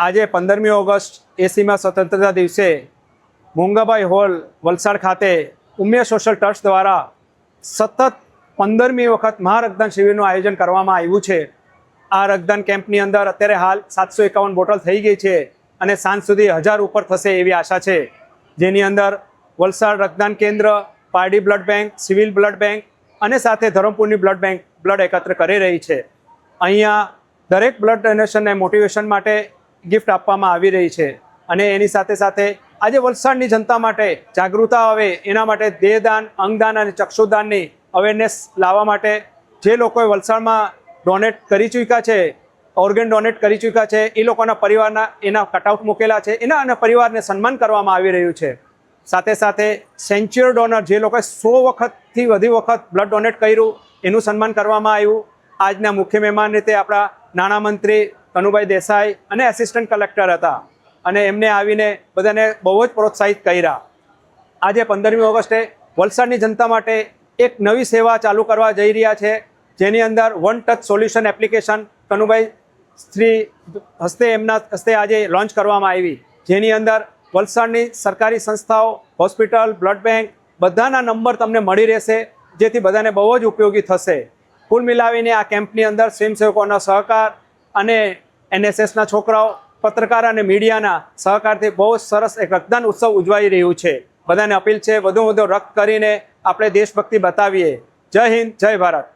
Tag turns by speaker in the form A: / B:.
A: આજે 15મી ઓગસ્ટ 80મા સ્વતંત્રતા દિવસે મોંઘાભાઈ હોલ વલસાડ ખાતે ઉમિયા સોશિયલ ટ્રસ્ટ દ્વારા સતત 15મી વખત મહારક્તદાન શિબિરનું આયોજન કરવામાં આવ્યું છે। આ રક્તદાન કેમ્પની અંદર અત્યારે હાલ 751 બોટલ થઈ ગઈ છે અને સાંજ સુધી 1000 ઉપર થશે એવી આશા છે, જેની અંદર વલસાડ રક્તદાન કેન્દ્ર, Pardi blood bank, civil blood bank અને સાથે ધરમપુરની બ્લડ બેંક બ્લડ એકત્ર કરી રહી છે। અહીંયા દરેક બ્લડ ડોનેશનને મોટિવેશન માટે ગિફ્ટ આપવામાં આવી રહી છે અને એની સાથે સાથે આજે વલસાડની જનતા માટે જાગૃતતા આવે એના માટે દેહદાન, અંગદાન અને ચક્ષુદાનની અવેરનેસ લાવવા માટે જે લોકોએ વલસાડમાં ડોનેટ કરી ચૂક્યા છે, ઓર્ગન ડોનેટ કરી ચૂક્યા છે, એ લોકોના પરિવારના એના કટઆઉટ મૂકેલા છે, એના અને પરિવારને સન્માન કરવામાં આવી રહ્યું છે। સાથે સાથે સેન્ચ્યુઅર ડોનર જે લોકોએ 100 વખતથી વધુ વખત બ્લડ ડોનેટ કર્યું એનું સન્માન કરવામાં આવ્યું। આજના મુખ્ય મહેમાન રીતે આપણા નાણામંત્રી કનુભાઈ દેસાઈ અને એસિસ્ટન્ટ કલેક્ટર હતા અને એમને આવીને બધાને બહુ જ પ્રોત્સાહિત કર્યા। આજે 15મી ઓગસ્ટે વલસાડની જનતા માટે એક નવી સેવા ચાલુ કરવા જઈ રહ્યા છે, જેની અંદર one touch solution application Kanubhai Shri હસ્તે એમના હસ્તે આજે લોન્ચ કરવામાં આવી, જેની અંદર વલસાડની સરકારી સંસ્થાઓ, હોસ્પિટલ, બ્લડ બેંક બધાના નંબર તમને મળી રહેશે, જેથી બધાને બહુ જ ઉપયોગી થશે। કુલ મિલાવીને આ કેમ્પની અંદર સ્વયંસેવકોનો સહકાર અને NSSના છોકરાઓ, પત્રકાર અને મીડિયાના સહકારથી બહુ સરસ એક રક્તદાન ઉત્સવ ઉજવાઈ રહ્યું છે। બધાને અપીલ છે વધુ રક્ત કરીને આપણે દેશભક્તિ બતાવીએ। જય હિન્દ, જય ભારત।